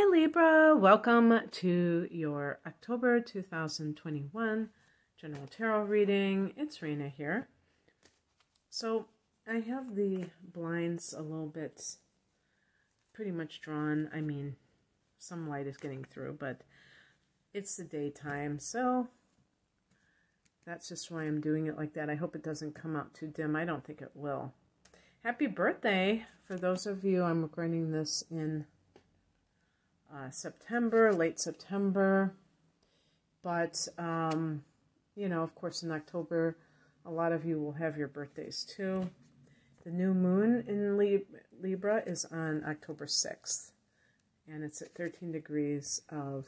Hi Libra, welcome to your October 2021 General Tarot reading. It's Rena here. So I have the blinds a little bit pretty much drawn. I mean, some light is getting through, but it's the daytime, so that's just why I'm doing it like that. I hope it doesn't come out too dim. I don't think it will. Happy birthday for those of you. I'm recording this in September, late September, but you know, of course in October a lot of you will have your birthdays too. The new moon in Libra is on October 6th, and it's at 13 degrees of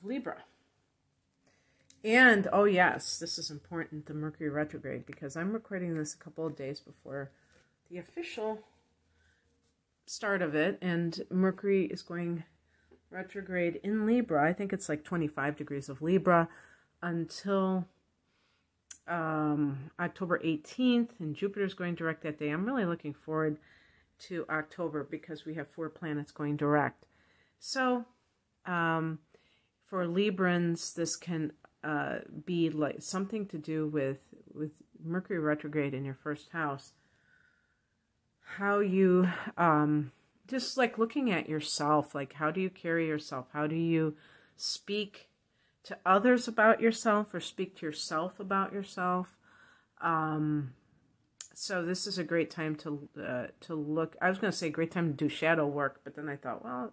Libra. And oh yes, this is important, the Mercury retrograde, because I'm recording this a couple of days before the official start of it, and Mercury is going retrograde in Libra. I think it's like 25 degrees of Libra until October 18th, and Jupiter is going direct that day. I'm really looking forward to October because we have 4 planets going direct. So for Librans, this can be like something to do with Mercury retrograde in your first house. How you, just like looking at yourself, like how do you carry yourself? How do you speak to others about yourself or speak to yourself about yourself? So this is a great time to look. I was going to say great time to do shadow work, but then I thought, well,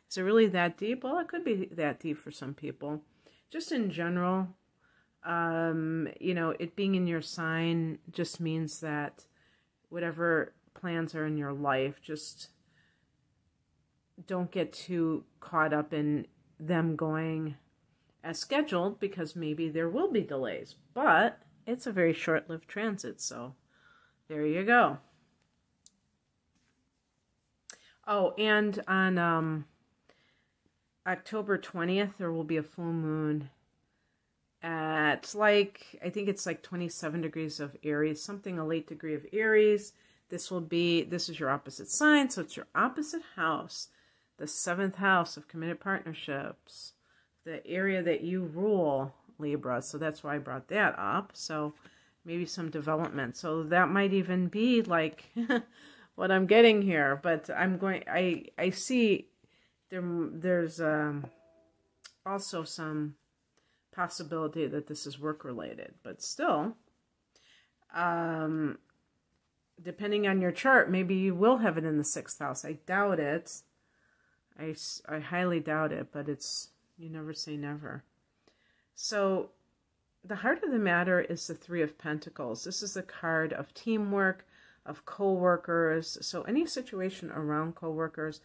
is it really that deep? Well, it could be that deep for some people. Just in general, you know, it being in your sign just means that whatever plans are in your life, just don't get too caught up in them going as scheduled, because maybe there will be delays, but it's a very short-lived transit, so there you go. Oh, and on October 20th there will be a full moon at, like, I think it's like 27 degrees of Aries, something a late degree of Aries. This is your opposite sign, so it's your opposite house, the 7th house of committed partnerships, the area that you rule, Libra. So that's why I brought that up. So maybe some development. So that might even be like what I'm getting here. But I see there's also some possibility that this is work related, but still, depending on your chart, maybe you will have it in the 6th house. I doubt it. I highly doubt it, but you never say never. So the heart of the matter is the 3 of Pentacles. This is a card of teamwork, of co-workers. So any situation around co-workers,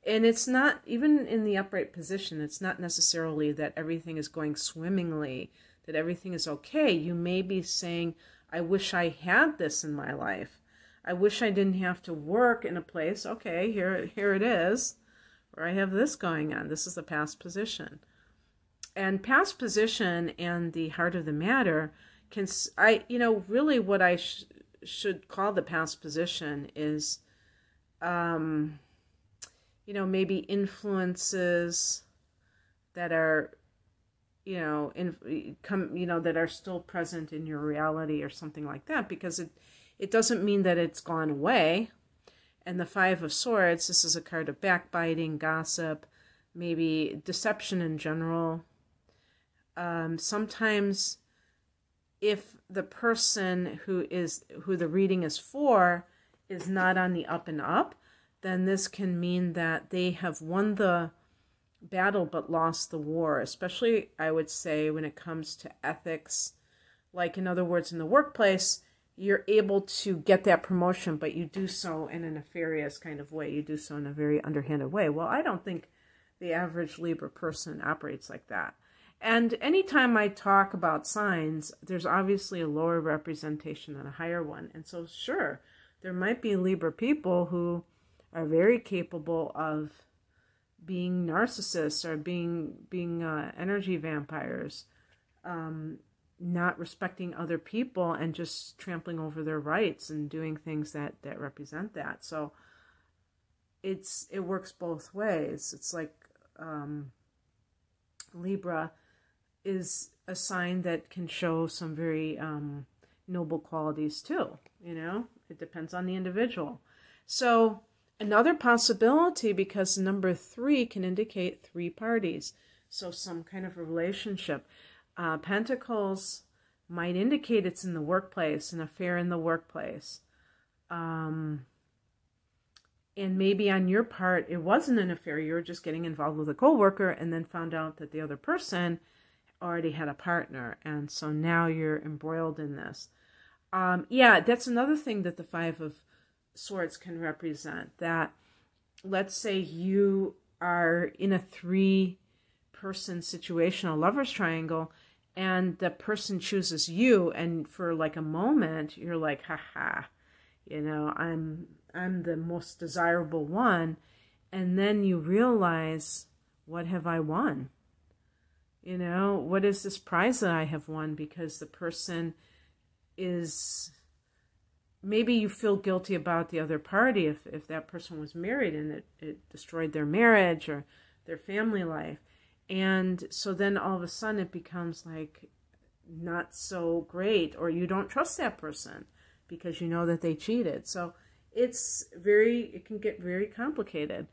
and it's not, even in the upright position, it's not necessarily that everything is going swimmingly, that everything is okay. You may be saying, I wish I had this in my life. I wish I didn't have to work in a place. Okay, here it is, where I have this going on. This is the past position. And past position and the heart of the matter can, really what I should call the past position is, maybe influences that are, that are still present in your reality or something like that, because it doesn't mean that it's gone away. And the 5 of Swords, this is a card of backbiting, gossip, maybe deception in general. Sometimes if the person who the reading is for is not on the up and up, then this can mean that they have won the battle but lost the war, especially, I would say, when it comes to ethics. Like, in other words, in the workplace, you're able to get that promotion, but you do so in a nefarious kind of way. You do so in a very underhanded way. Well, I don't think the average Libra person operates like that. And anytime I talk about signs, there's obviously a lower representation and a higher one. And so, sure, there might be Libra people who are very capable of being narcissists or being energy vampires, not respecting other people and just trampling over their rights and doing things that represent that. So it works both ways. It's like Libra is a sign that can show some very noble qualities too. It depends on the individual. So another possibility, because number 3 can indicate 3 parties, so some kind of a relationship. Pentacles might indicate it's in the workplace, an affair in the workplace. And maybe on your part, it wasn't an affair. You were just getting involved with a coworker and then found out that the other person already had a partner. And so now you're embroiled in this. Yeah, that's another thing that the 5 of Swords can represent. That, let's say you are in a 3-person situation, a lover's triangle, and the person chooses you, and for like a moment, you're like, haha, I'm the most desirable one. And then you realize, what have I won? What is this prize that I have won? Because the person is, maybe you feel guilty about the other party if that person was married and it destroyed their marriage or their family life. And so then all of a sudden it becomes like not so great, or you don't trust that person because you know that they cheated. So it can get very complicated.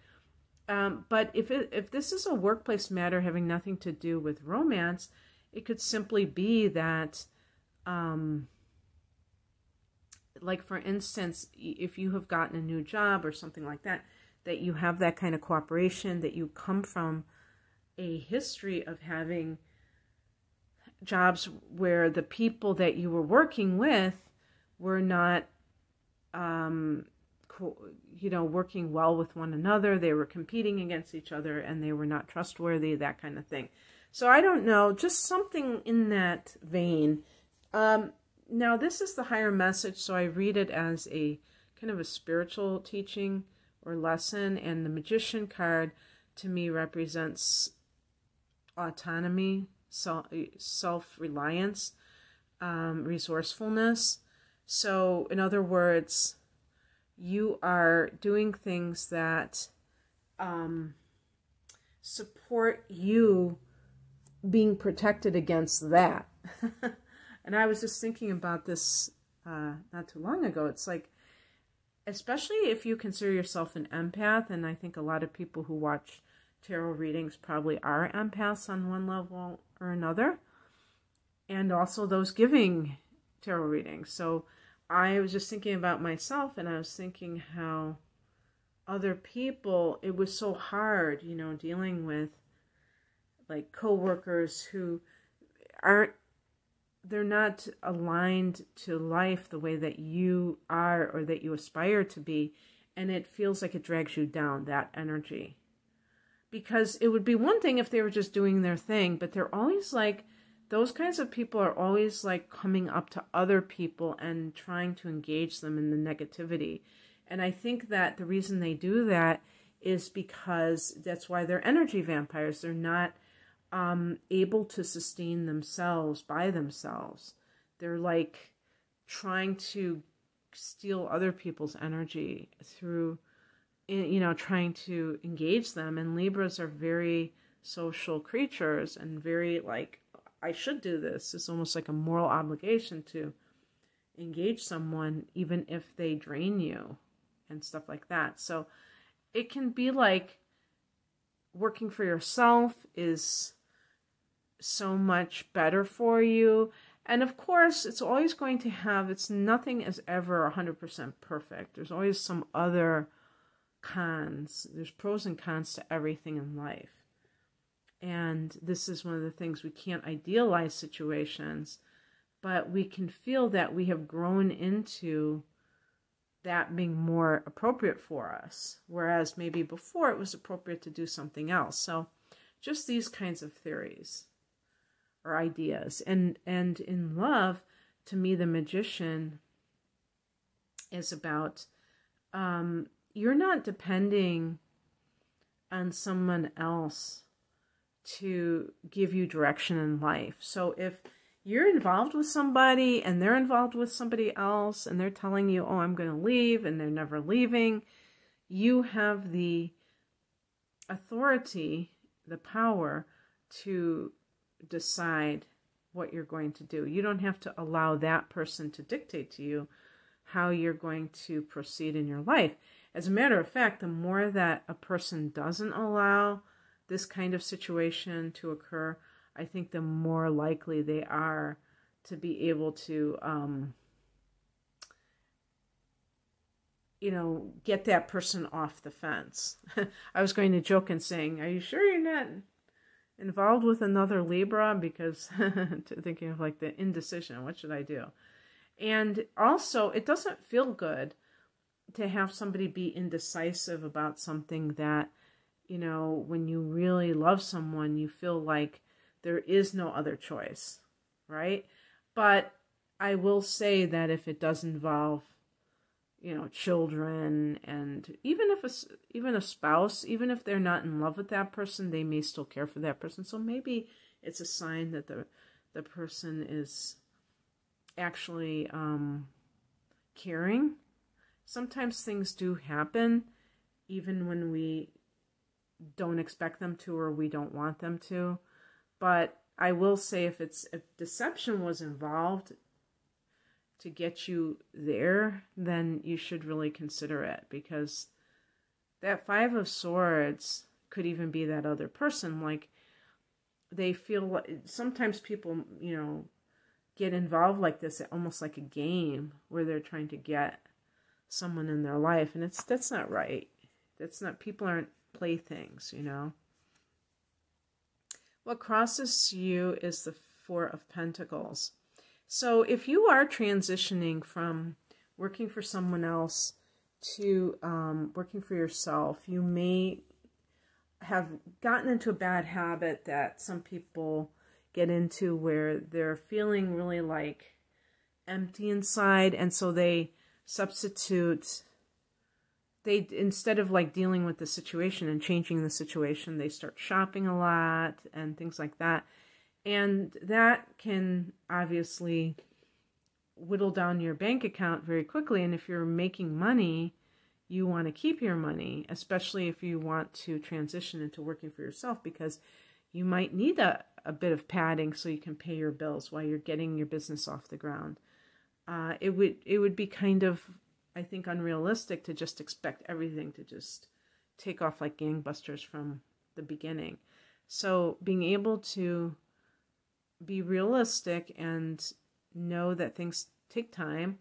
But if this is a workplace matter having nothing to do with romance, it could simply be that, like for instance, if you have gotten a new job or something like that, that you have that kind of cooperation, that you come from a history of having jobs where the people that you were working with were not, working well with one another. They were competing against each other and they were not trustworthy, that kind of thing. So I don't know, just something in that vein. Now this is the higher message, so I read it as a kind of a spiritual teaching or lesson, and the Magician card to me represents autonomy, self-reliance, resourcefulness. So in other words, you are doing things that support you being protected against that. And I was just thinking about this not too long ago. It's like, especially if you consider yourself an empath, and I think a lot of people who watch tarot readings probably are empaths on one level or another, and also those giving tarot readings. So I was just thinking about myself, and I was thinking how other people, it was so hard, dealing with like coworkers who they're not aligned to life the way that you are or that you aspire to be, and it feels like it drags you down, that energy. Because it would be one thing if they were just doing their thing, but they're always like, those kinds of people are always like coming up to other people and trying to engage them in the negativity. And I think that the reason they do that is because that's why they're energy vampires. They're not able to sustain themselves by themselves. They're like trying to steal other people's energy through, trying to engage them. And Libras are very social creatures and very like, I should do this. It's almost like a moral obligation to engage someone, even if they drain you and stuff like that. So it can be like working for yourself is so much better for you. And of course, it's always going to have, nothing is ever 100% perfect. There's always some other cons. There's pros and cons to everything in life. And this is one of the things, we can't idealize situations, but we can feel that we have grown into that being more appropriate for us. Whereas maybe before it was appropriate to do something else. So just these kinds of theories or ideas. And in love, to me, the Magician is about, you're not depending on someone else to give you direction in life. So if you're involved with somebody and they're involved with somebody else and they're telling you, oh, I'm going to leave, and they're never leaving, you have the authority, the power to decide what you're going to do. You don't have to allow that person to dictate to you how you're going to proceed in your life. As a matter of fact, the more that a person doesn't allow this kind of situation to occur, I think the more likely they are to be able to, get that person off the fence. I was going to joke and saying, are you sure you're not involved with another Libra? Because thinking of like the indecision, what should I do? And also, it doesn't feel good to have somebody be indecisive about something that, when you really love someone, you feel like there is no other choice, right? But I will say that if it does involve, children, and even a spouse, even if they're not in love with that person, they may still care for that person. So maybe it's a sign that the person is actually caring. Sometimes things do happen even when we don't expect them to or we don't want them to. But I will say if deception was involved to get you there, then you should really consider it, because that Five of Swords could even be that other person. Like, they feel like sometimes people, get involved like this, almost like a game where they're trying to get someone in their life, and that's not right. People aren't playthings, What crosses you is the Four of Pentacles. So if you are transitioning from working for someone else to working for yourself, you may have gotten into a bad habit that some people get into where they're feeling really like empty inside, and so they substitute, instead of like dealing with the situation and changing the situation, they start shopping a lot and things like that. And that can obviously whittle down your bank account very quickly. And if you're making money, you want to keep your money, especially if you want to transition into working for yourself, because you might need a bit of padding so you can pay your bills while you're getting your business off the ground. It would be kind of, I think, unrealistic to just expect everything to just take off like gangbusters from the beginning. So being able to be realistic and know that things take time,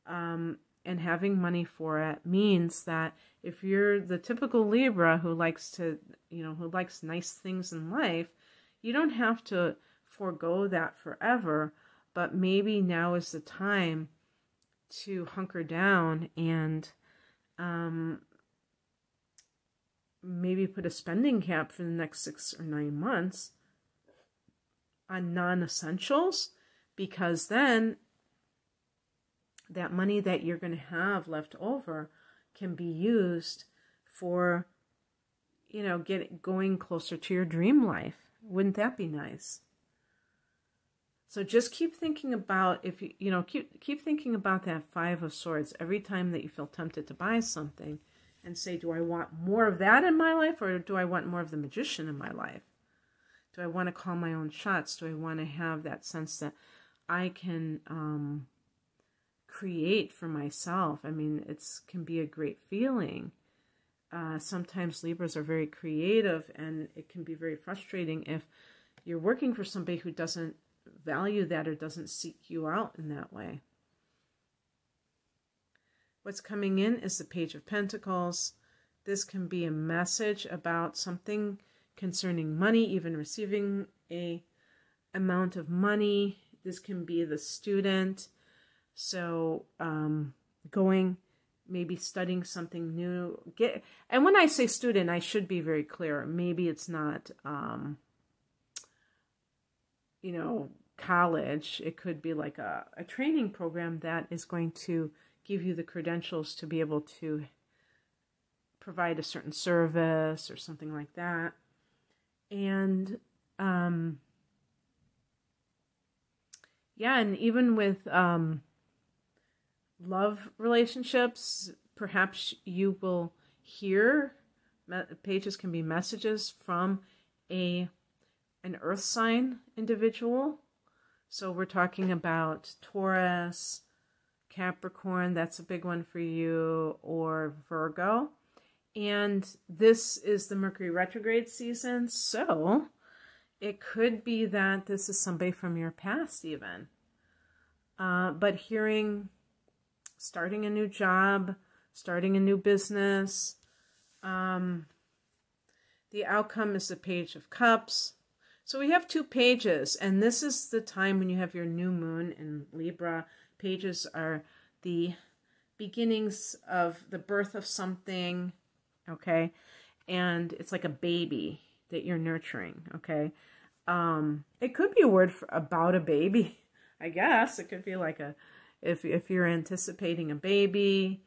and having money for it means that if you're the typical Libra who likes nice things in life, you don't have to forego that forever, but maybe now is the time to hunker down and maybe put a spending cap for the next 6 or 9 months on non-essentials, because then that money that you're going to have left over can be used for, going closer to your dream life. Wouldn't that be nice? So just keep thinking about, keep thinking about that Five of Swords every time that you feel tempted to buy something, and say, do I want more of that in my life, or do I want more of the Magician in my life? Do I want to call my own shots? Do I want to have that sense that I can create for myself? I mean, it can be a great feeling. Sometimes Libras are very creative, and it can be very frustrating if you're working for somebody who doesn't value that or doesn't seek you out in that way. What's coming in is the Page of Pentacles. This can be a message about something concerning money, even receiving a amount of money. This can be the student. So maybe studying something new. And when I say student, I should be very clear. Maybe it's not, college. It could be like a training program that is going to give you the credentials to be able to provide a certain service or something like that. And and even with love relationships, perhaps you will here, pages can be messages from an earth sign individual. So we're talking about Taurus, Capricorn, that's a big one for you, or Virgo. And this is the Mercury retrograde season, so it could be that this is somebody from your past even. But starting a new job, starting a new business, the outcome is the Page of Cups. So we have 2 pages, and this is the time when you have your new moon in Libra. Pages are the beginnings of the birth of something, okay? And it's like a baby that you're nurturing, okay? It could be a word about a baby, I guess. It could be like if you're anticipating a baby,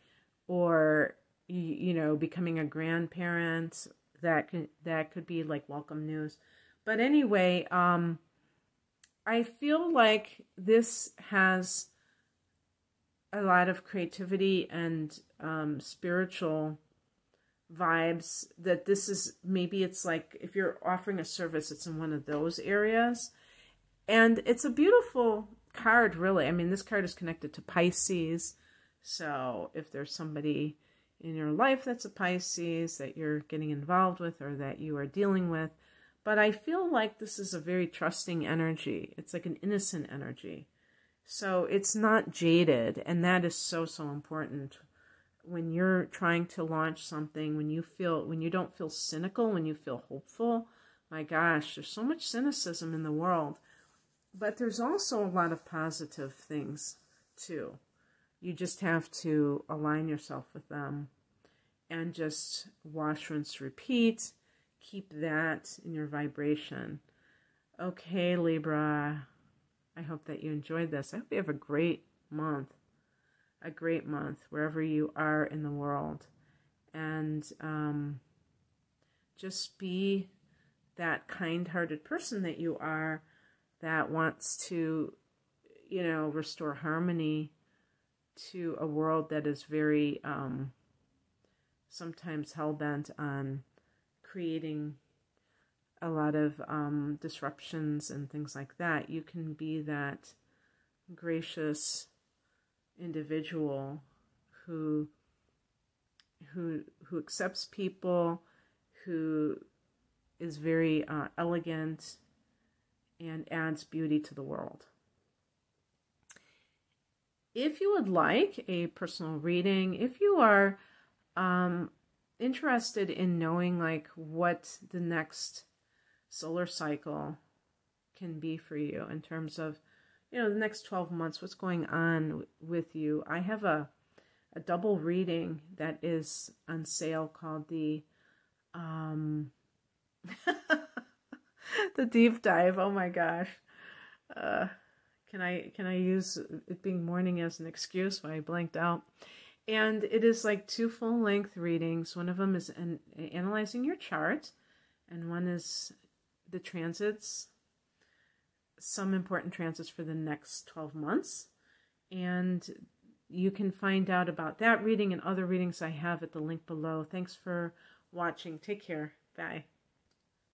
or you know, becoming a grandparent, that could be like welcome news. But anyway, I feel like this has a lot of creativity and spiritual vibes, that this is, maybe it's like if you're offering a service, it's in one of those areas. And it's a beautiful card, really. I mean, this card is connected to Pisces. So if there's somebody in your life that's a Pisces that you're getting involved with or that you are dealing with. But I feel like this is a very trusting energy. It's like an innocent energy. So it's not jaded, and that is so, so important. When you're trying to launch something, when you don't feel cynical, when you feel hopeful, my gosh, there's so much cynicism in the world. But there's also a lot of positive things too. You just have to align yourself with them and just wash, rinse, repeat. Keep that in your vibration. Okay, Libra, I hope that you enjoyed this. I hope you have a great month wherever you are in the world. And just be that kind-hearted person that you are, that wants to, you know, restore harmony to a world that is very sometimes hell-bent on creating a lot of disruptions and things like that. You can be that gracious individual who accepts people, who is very elegant and adds beauty to the world. If you would like a personal reading, if you are interested in knowing like what the next solar cycle can be for you in terms of, you know, the next 12 months, what's going on with you, I have a double reading that is on sale called the the deep dive. Oh my gosh. Can I use it being morning as an excuse? Why I blanked out. And it is like 2 full-length readings. One of them is analyzing your chart, and one is the transits, some important transits for the next 12 months. And you can find out about that reading and other readings I have at the link below. Thanks for watching. Take care. Bye.